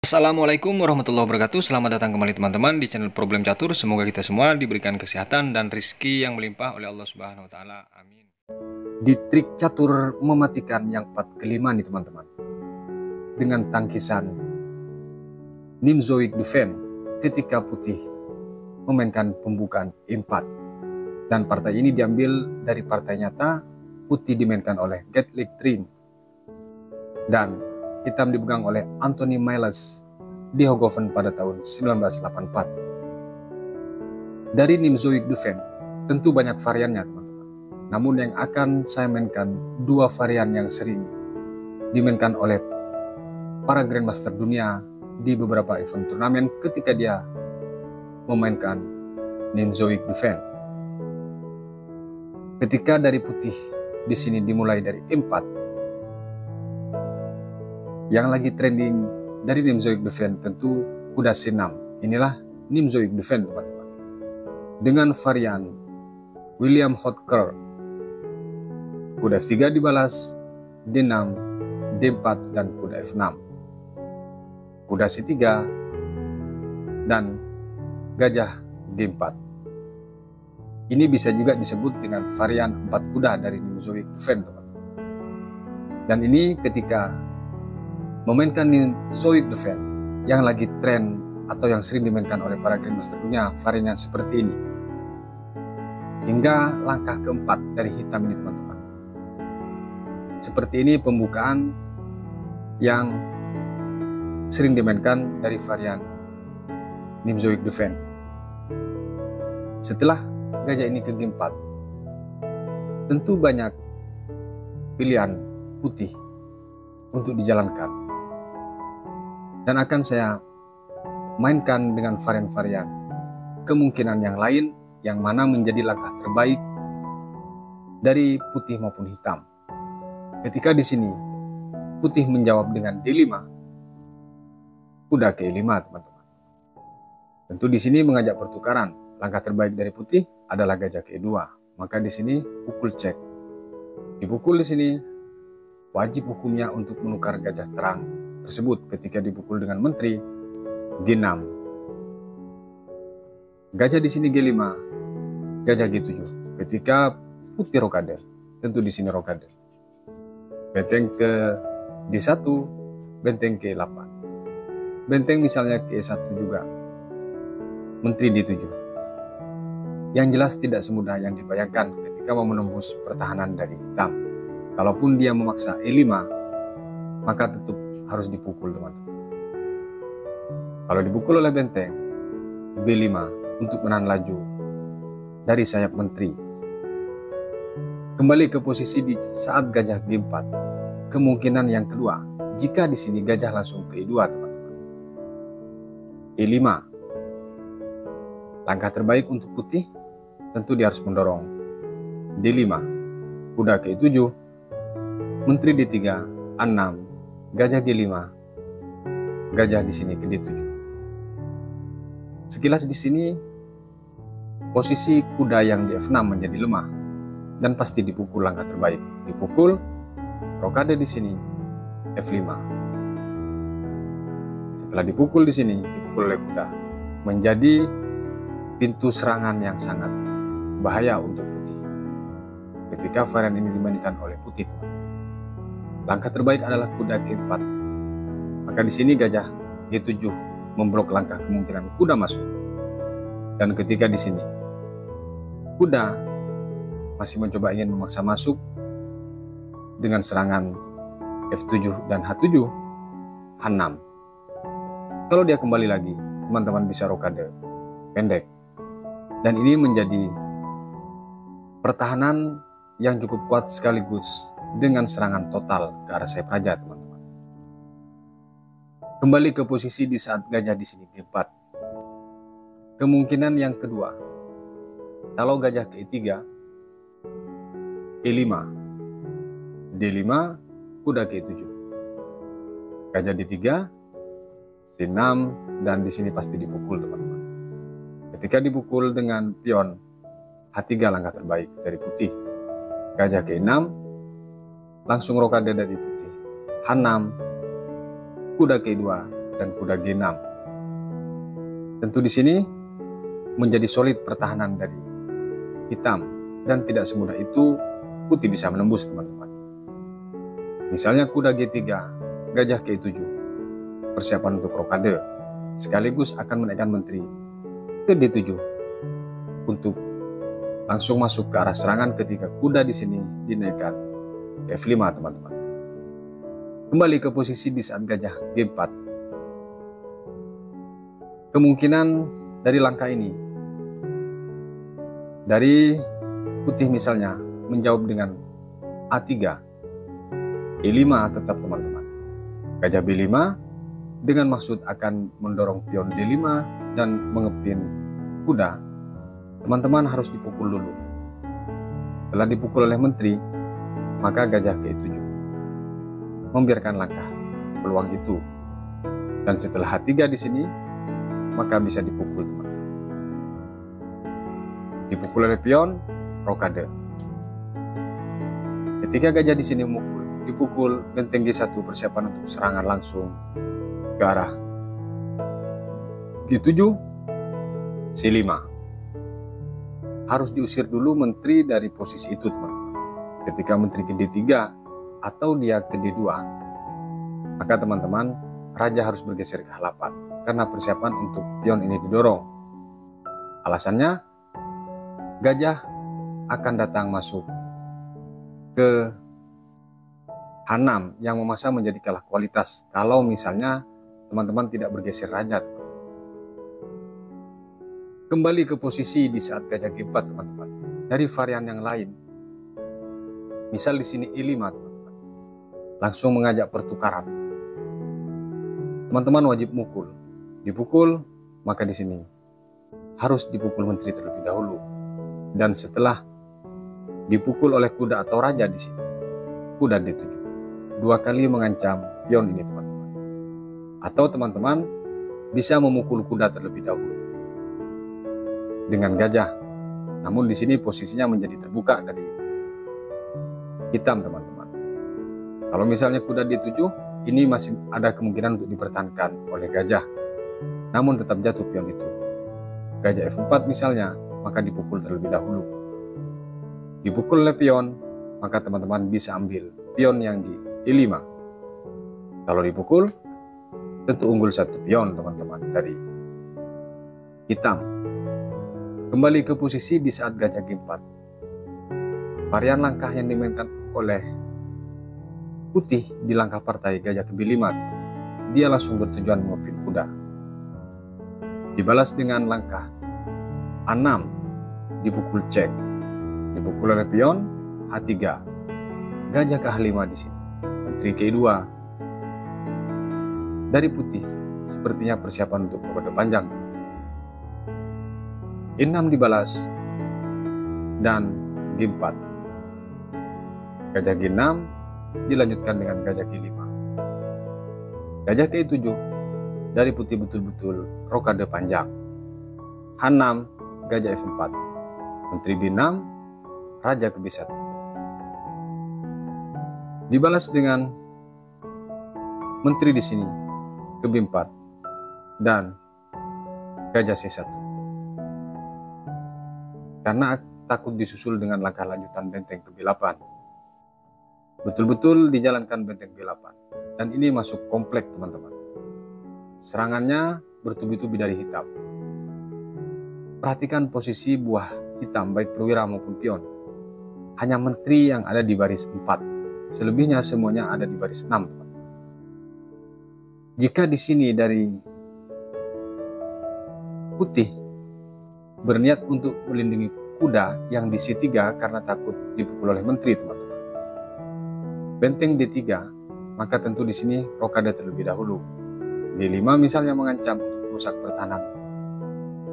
Assalamualaikum warahmatullahi wabarakatuh. Selamat datang kembali teman-teman di channel Problem Catur. Semoga kita semua diberikan kesehatan dan rezeki yang melimpah oleh Allah Subhanahu wa taala. Amin. Di trik catur mematikan yang part kelima nih teman-teman. Dengan tangkisan Nimzoik Dufen ketika putih memainkan pembukaan E4. Dan partai ini diambil dari partai nyata, putih dimainkan oleh Gatlick Trim. Dan hitam dipegang oleh Anthony Miles di Hooghoven pada tahun 1984. Dari Nimzoik Dufen, tentu banyak variannya teman-teman. Namun yang akan saya mainkan dua varian yang sering dimainkan oleh para Grandmaster dunia di beberapa event turnamen ketika dia memainkan Nimzoik Dufen. Ketika dari putih di sini dimulai dari E4, yang lagi trending dari Nimzoik Dufen tentu kuda C6. Inilah Nimzoik Dufen teman-teman. Dengan varian William Hotker. Kuda F3 dibalas, D6, D4 dan kuda F6. Kuda C3 dan gajah G4. Ini bisa juga disebut dengan varian 4 kuda dari Nimzoik Dufen teman-teman. Dan ini ketika memainkan Nimzoik Dufen yang lagi tren atau yang sering dimainkan oleh para Grandmaster dunia, varian seperti ini. Hingga langkah keempat dari hitam ini teman-teman. Seperti ini pembukaan yang sering dimainkan dari varian Nimzoik Dufen. Setelah gajah ini ke G4, tentu banyak pilihan putih untuk dijalankan. Dan akan saya mainkan dengan varian-varian kemungkinan yang lain yang mana menjadi langkah terbaik dari putih maupun hitam. Ketika di sini putih menjawab dengan D5, kuda ke E5 teman-teman. Tentu di sini mengajak pertukaran. Langkah terbaik dari putih adalah gajah ke E2. Maka di sini pukul cek. Dipukul di sini wajib hukumnya untuk menukar gajah terang tersebut ketika dipukul dengan menteri G6. Gajah di sini G5, gajah G7. Ketika putih rokade, tentu di sini rokade. Benteng ke D1, benteng ke 8. Benteng misalnya ke E1 juga. Menteri D7. Yang jelas tidak semudah yang dibayangkan ketika mau menembus pertahanan dari hitam. Kalaupun dia memaksa E5, maka tetap harus dipukul teman-teman. Kalau dipukul oleh benteng B5 untuk menahan laju dari sayap menteri. Kembali ke posisi di saat gajah G4. Kemungkinan yang kedua, jika di sini gajah langsung ke E2 teman-teman. E5. Langkah terbaik untuk putih tentu dia harus mendorong D5. Kuda ke E7. Menteri D3, A6. Gajah G5, gajah di sini ke D7. Sekilas di sini posisi kuda yang di F6 menjadi lemah dan pasti dipukul langkah terbaik. Dipukul, rokade di sini F5. Setelah dipukul di sini, dipukul oleh kuda, menjadi pintu serangan yang sangat bahaya untuk putih. Ketika varian ini dimainkan oleh putih, teman. Langkah terbaik adalah kuda G4. Maka di sini gajah G7 memblok langkah kemungkinan kuda masuk. Dan ketika di sini kuda masih mencoba ingin memaksa masuk dengan serangan F7 dan H7, H6. Kalau dia kembali lagi, teman-teman bisa rokade pendek. Dan ini menjadi pertahanan yang cukup kuat sekaligus dengan serangan total ke arah sayap raja, teman-teman. Kembali ke posisi di saat gajah di sini G4. Kemungkinan yang kedua, kalau gajah ke E3, E5, D5, kuda ke E7. Gajah D3, C6, dan di sini pasti dipukul, teman-teman. Ketika dipukul dengan pion, H3 langkah terbaik dari putih. Gajah ke E6, langsung rokade dari putih. H6, kuda ke E2, dan kuda G6. Tentu di sini menjadi solid pertahanan dari hitam, dan tidak semudah itu putih bisa menembus, teman-teman. Misalnya kuda G3, gajah Ke7, persiapan untuk rokade, sekaligus akan menaikkan menteri ke D7 untuk langsung masuk ke arah serangan ketika kuda di sini dinaikkan ke F5, teman-teman. Kembali ke posisi di saat gajah G4. Kemungkinan dari langkah ini, dari putih misalnya menjawab dengan A3, E5 tetap, teman-teman. Gajah B5 dengan maksud akan mendorong pion D5 dan mengepin kuda. Teman-teman harus dipukul dulu. Setelah dipukul oleh menteri, maka gajah Ke7 membiarkan langkah peluang itu. Dan setelah H3 di sini, maka bisa dipukul, teman-teman. Dipukul oleh pion, rokade. Ketika gajah di sini dipukul, benteng G1 persiapan untuk serangan langsung ke arah G7, C5. Harus diusir dulu menteri dari posisi itu, teman-teman. Ketika menteri ke D3 atau dia ke D2, maka teman-teman, raja harus bergeser ke H8 karena persiapan untuk pion ini didorong. Alasannya, gajah akan datang masuk ke H6 yang memaksa menjadi kalah kualitas kalau misalnya teman-teman tidak bergeser raja. Kembali ke posisi di saat gajah G4, teman-teman. Dari varian yang lain, misal di sini E5, teman-teman, langsung mengajak pertukaran. Teman-teman wajib mukul. Dipukul, maka di sini harus dipukul menteri terlebih dahulu. Dan setelah dipukul oleh kuda atau raja di sini, kuda D7, 2 kali mengancam pion ini, teman-teman. Atau teman-teman bisa memukul kuda terlebih dahulu dengan gajah. Namun di sini posisinya menjadi terbuka dari hitam, teman-teman. Kalau misalnya kuda D7, ini masih ada kemungkinan untuk dipertahankan oleh gajah. Namun tetap jatuh pion itu. Gajah F4 misalnya, maka dipukul terlebih dahulu. Dipukul oleh pion, maka teman-teman bisa ambil pion yang di E5. Kalau dipukul, tentu unggul 1 pion, teman-teman, dari hitam. Kembali ke posisi di saat gajah G4. Varian langkah yang dimainkan oleh putih di langkah partai gajah ke B5, dia langsung bertujuan mengepin kuda. Dibalas dengan langkah A6, dipukul cek. Dipukul oleh pion, H3. Gajah ke H5 di sini. Menteri ke2. Dari putih, sepertinya persiapan untuk rokade panjang. E6 dibalas dan G4. Gajah G6 dilanjutkan dengan gajah G5. Gajah ke7 dari putih betul-betul rokade panjang. H6, gajah F4. Menteri B6, raja ke B1. Dibalas dengan menteri di sini ke B4 dan gajah C1. Karena takut disusul dengan langkah lanjutan benteng ke B8. Betul-betul dijalankan benteng B8. Dan ini masuk komplek, teman-teman. Serangannya bertubi-tubi dari hitam. Perhatikan posisi buah hitam, baik perwira maupun pion. Hanya menteri yang ada di baris 4. Selebihnya semuanya ada di baris 6, teman. Jika di sini dari putih berniat untuk melindungi kuda yang di C3 karena takut dipukul oleh menteri, teman-teman. Benteng D3, maka tentu di sini rokade terlebih dahulu. D5 misalnya mengancam untuk merusak pertahanan,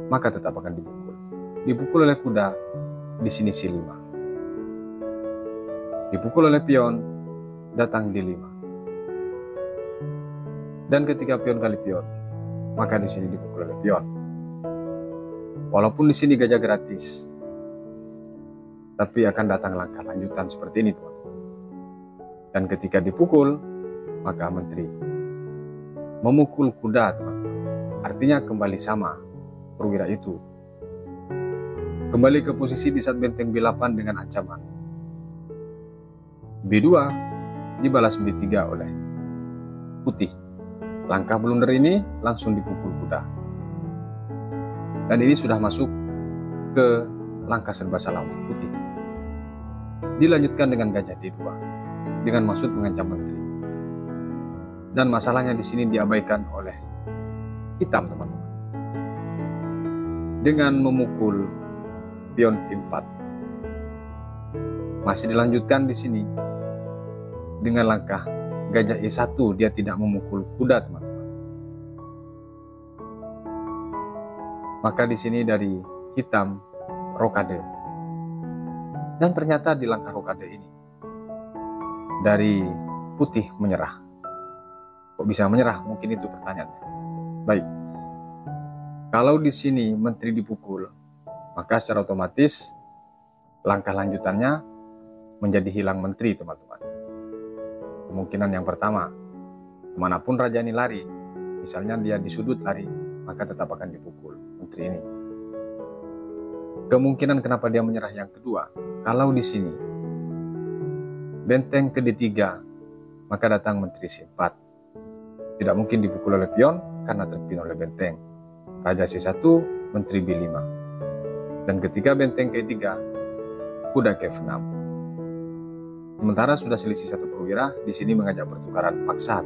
maka tetap akan dipukul. Dipukul oleh kuda, di sini C5. Dipukul oleh pion, datang D5. Dan ketika pion kali pion, maka di sini dipukul oleh pion. Walaupun di sini gajah gratis, tapi akan datang langkah lanjutan seperti ini, teman-teman. Dan ketika dipukul, maka menteri memukul kuda, teman-teman. Artinya kembali sama perwira itu. Kembali ke posisi di saat benteng B8 dengan ancaman. B2 dibalas B3 oleh putih. Langkah blunder ini langsung dipukul kuda. Dan ini sudah masuk ke langkah serba salah untuk putih. Dilanjutkan dengan gajah D2 dengan maksud mengancam menteri. Dan masalahnya di sini diabaikan oleh hitam, teman-teman, dengan memukul pion E4. Masih dilanjutkan di sini dengan langkah gajah E1, dia tidak memukul kuda, teman-teman. Maka di sini dari hitam rokade. Dan ternyata di langkah rokade ini dari putih menyerah. Kok bisa menyerah? Mungkin itu pertanyaannya. Baik. Kalau di sini menteri dipukul, maka secara otomatis langkah lanjutannya menjadi hilang menteri, teman-teman. Kemungkinan yang pertama, kemanapun raja ini lari, misalnya dia di sudut lari, maka tetap akan dipukul menteri ini. Kemungkinan kenapa dia menyerah yang kedua, kalau di sini benteng ke D3, maka datang menteri C4. Tidak mungkin dipukul oleh pion karena terpion oleh benteng. Raja C1, menteri B5. Dan ketika benteng ke E3, kuda ke F6. Sementara sudah selisih satu perwira, di sini mengajak pertukaran paksa.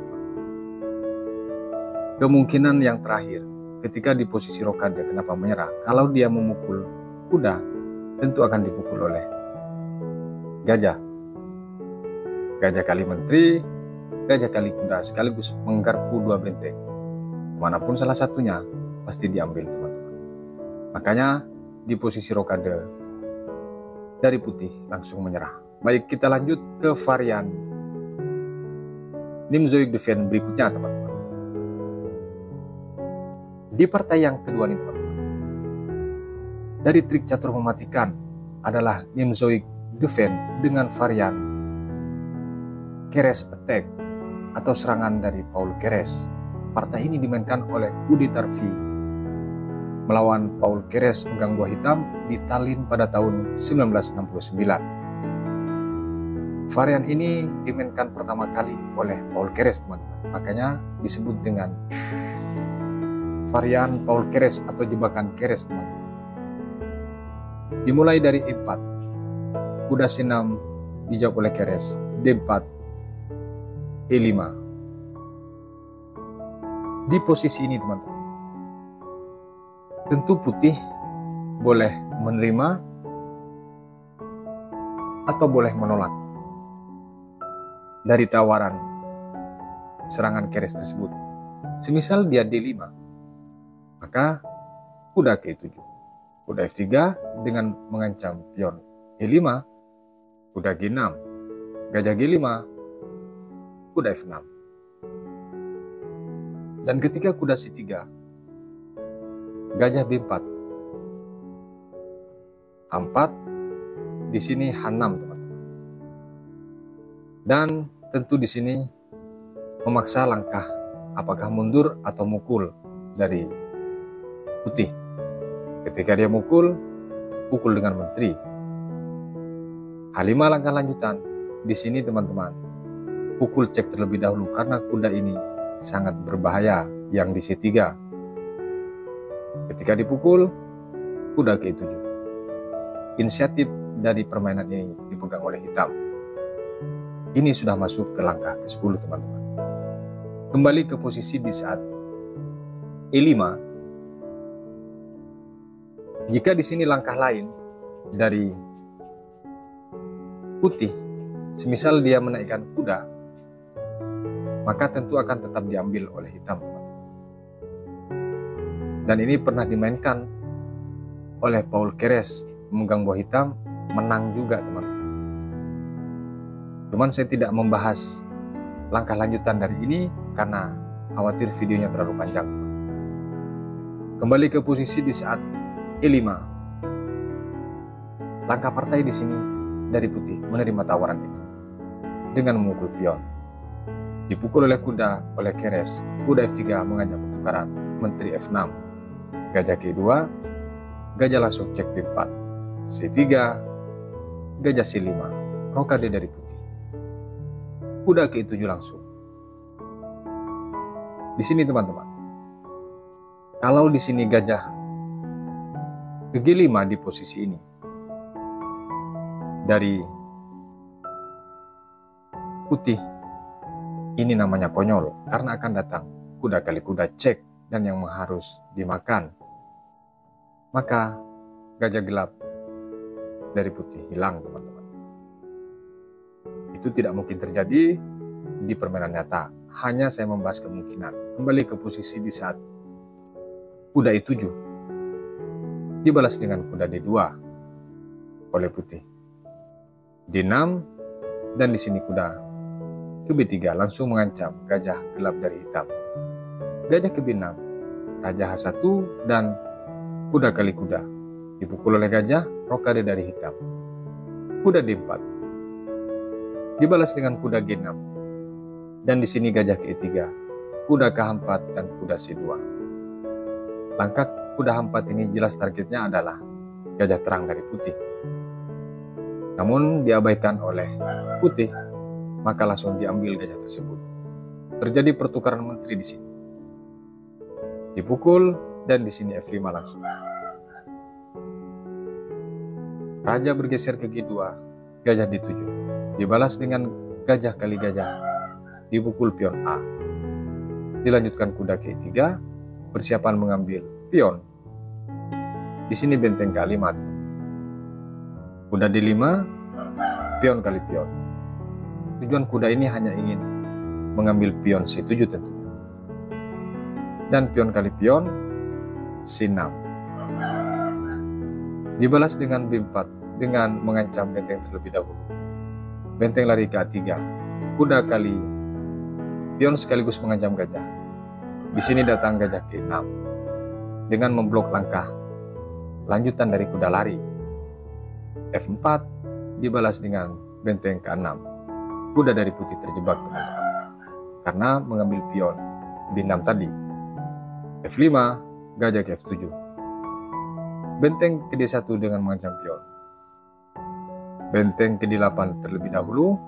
Kemungkinan yang terakhir, ketika di posisi rokade, kenapa menyerah? Kalau dia memukul kuda, tentu akan dipukul oleh gajah. Gajah kali menteri, gajah kali kuda, sekaligus menggarpu dua benteng. Manapun salah satunya, pasti diambil, teman-teman. Makanya di posisi rokade dari putih langsung menyerah. Baik, kita lanjut ke varian Nimzoik Defense berikutnya, teman-teman. Di partai yang kedua nih, teman-teman, dari trik catur mematikan adalah Nimzoik Defense dengan varian Keres Attack atau serangan dari Paul Keres. Partai ini dimainkan oleh Udi Tarfi melawan Paul Keres mengganggu hitam di Tallinn pada tahun 1969. Varian ini dimainkan pertama kali oleh Paul Keres, teman-teman. Makanya disebut dengan varian Paul Keres atau jebakan Keres, teman-teman. Dimulai dari E4, kuda C6 dijawab oleh Keres, D4, E5. Di posisi ini, teman-teman, tentu putih boleh menerima atau boleh menolak dari tawaran serangan Keres tersebut. Semisal dia D5, maka kuda ke E7, kuda F3 dengan mengancam pion E5, kuda G6, gajah G5, kuda F6. Dan ketika kuda C3, gajah B4, A4, di sini H6, teman-teman. Dan tentu di sini memaksa langkah apakah mundur atau mukul dari putih. Ketika dia mukul dengan menteri. H5 langkah lanjutan. Di sini, teman-teman, pukul cek terlebih dahulu karena kuda ini sangat berbahaya yang di C3. Ketika dipukul, kuda ke E7. Inisiatif dari permainan ini dipegang oleh hitam. Ini sudah masuk ke langkah ke-10, teman-teman. Kembali ke posisi di saat E5. Jika di sini langkah lain dari putih, semisal dia menaikkan kuda, maka tentu akan tetap diambil oleh hitam, teman-teman. Dan ini pernah dimainkan oleh Paul Keres memegang buah hitam, menang juga, teman-teman. Cuman saya tidak membahas langkah lanjutan dari ini karena khawatir videonya terlalu panjang. Kembali ke posisi di saat E5. Langkah partai di sini dari putih menerima tawaran itu dengan memukul pion. Dipukul oleh kuda oleh keres. Kuda F3 mengancam pertukaran. Menteri F6. Gajah ke-2. Gajah langsung cek B4. C3. Gajah C5. Rokade dari putih. Kuda ke-7 langsung. Di sini teman-teman, kalau di sini gajah ke G5 di posisi ini, dari putih, ini namanya konyol karena akan datang kuda kali kuda cek dan yang harus dimakan. Maka gajah gelap dari putih hilang teman-teman. Itu tidak mungkin terjadi di permainan nyata. Hanya saya membahas kemungkinan. Kembali ke posisi di saat kuda E7 dibalas dengan kuda D2 oleh putih. D6 dan di sini kuda ke B3 langsung mengancam gajah gelap dari hitam. Gajah ke B6, raja H1 dan kuda kali kuda dipukul oleh gajah, rokade dari hitam. Kuda D4 dibalas dengan kuda G6. Dan di sini gajah ke E3, kuda K4 dan kuda C2. Langkah kuda H4 ini jelas targetnya adalah gajah terang dari putih. Namun diabaikan oleh putih, maka langsung diambil gajah tersebut. Terjadi pertukaran menteri di sini. Dipukul dan di sini F5 langsung. Raja bergeser ke G2, gajah D7. Dibalas dengan gajah kali gajah. Dipukul pion A. Dilanjutkan kuda ke E3, persiapan mengambil pion. Di sini benteng ke-5. Kuda D5, pion kali pion. Tujuan kuda ini hanya ingin mengambil pion C7 tentunya. Dan pion kali pion C6. Dibalas dengan B4 dengan mengancam benteng terlebih dahulu. Benteng lari ke A3. Kuda kali pion sekaligus mengancam gajah. Di sini datang gajah ke-6 dengan memblok langkah lanjutan dari kuda lari. F4 dibalas dengan benteng ke-6. Kuda dari putih terjebak teman-teman karena mengambil pion B6 tadi. F5 gajah ke F7. Benteng ke D1 dengan mengancam pion. Benteng ke D8 terlebih dahulu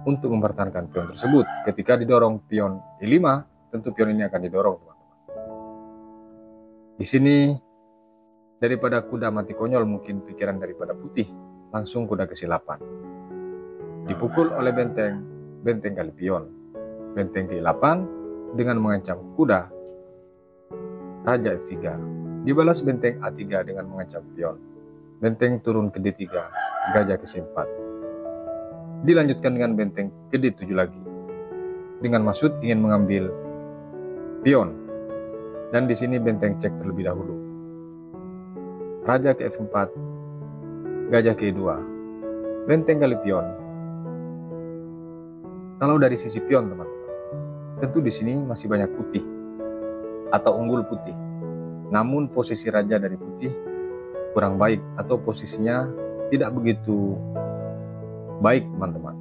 untuk mempertahankan pion tersebut. Ketika didorong pion E5, tentu pion ini akan didorong, teman-teman. Di sini, daripada kuda mati konyol mungkin pikiran daripada putih, langsung kuda ke C8. Dipukul oleh benteng kali pion. Benteng ke E8 dengan mengancam kuda, raja F3. Dibalas benteng A3 dengan mengancam pion. Benteng turun ke D3, gajah ke C4. Dilanjutkan dengan benteng ke D7 lagi. Dengan maksud ingin mengambil pion. Dan di sini benteng cek terlebih dahulu. Raja ke F4, gajah ke E2. Benteng kali pion. Kalau dari sisi pion teman-teman, tentu di sini masih banyak putih atau unggul putih. Namun posisi raja dari putih kurang baik atau posisinya tidak begitu baik teman-teman.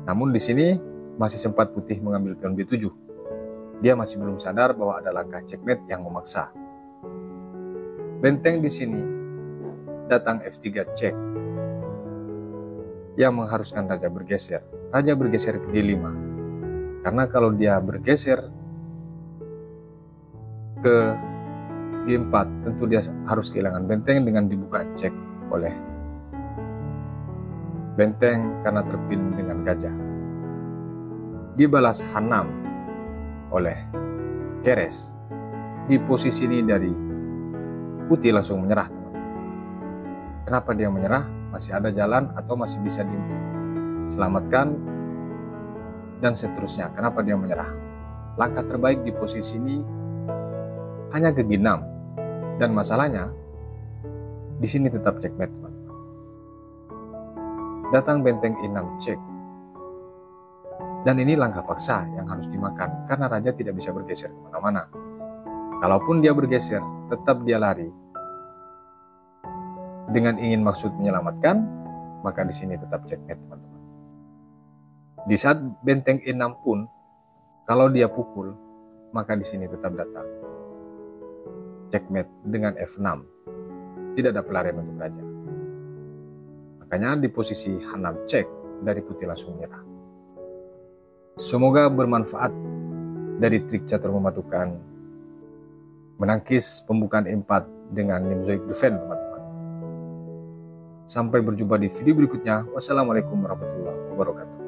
Namun di sini masih sempat putih mengambil pion B7. Dia masih belum sadar bahwa ada langkah checkmate yang memaksa. Benteng di sini datang F3 cek yang mengharuskan raja bergeser. Raja bergeser ke D5. Karena kalau dia bergeser ke G4 tentu dia harus kehilangan benteng dengan dibuka cek oleh benteng karena terpin dengan gajah. Dibalas H6 oleh keres. Di posisi ini dari putih langsung menyerah. Kenapa dia menyerah? Masih ada jalan atau masih bisa diselamatkan dan seterusnya. Kenapa dia menyerah? Langkah terbaik di posisi ini hanya ke G6 dan masalahnya di sini tetap checkmate. Datang benteng E6 cek. Dan ini langkah paksa yang harus dimakan karena raja tidak bisa bergeser kemana-mana. Kalaupun dia bergeser, tetap dia lari. Dengan ingin maksud menyelamatkan, maka di sini tetap checkmate teman-teman. Di saat benteng E6 pun, kalau dia pukul, maka di sini tetap datang checkmate dengan F6. Tidak ada pelarian untuk raja. Makanya di posisi H6 cek, dari putih langsung menyerah. Semoga bermanfaat dari trik catur mematukan menangkis pembukaan E4 dengan Nimzoid Defense, teman-teman. Sampai berjumpa di video berikutnya. Wassalamualaikum warahmatullahi wabarakatuh.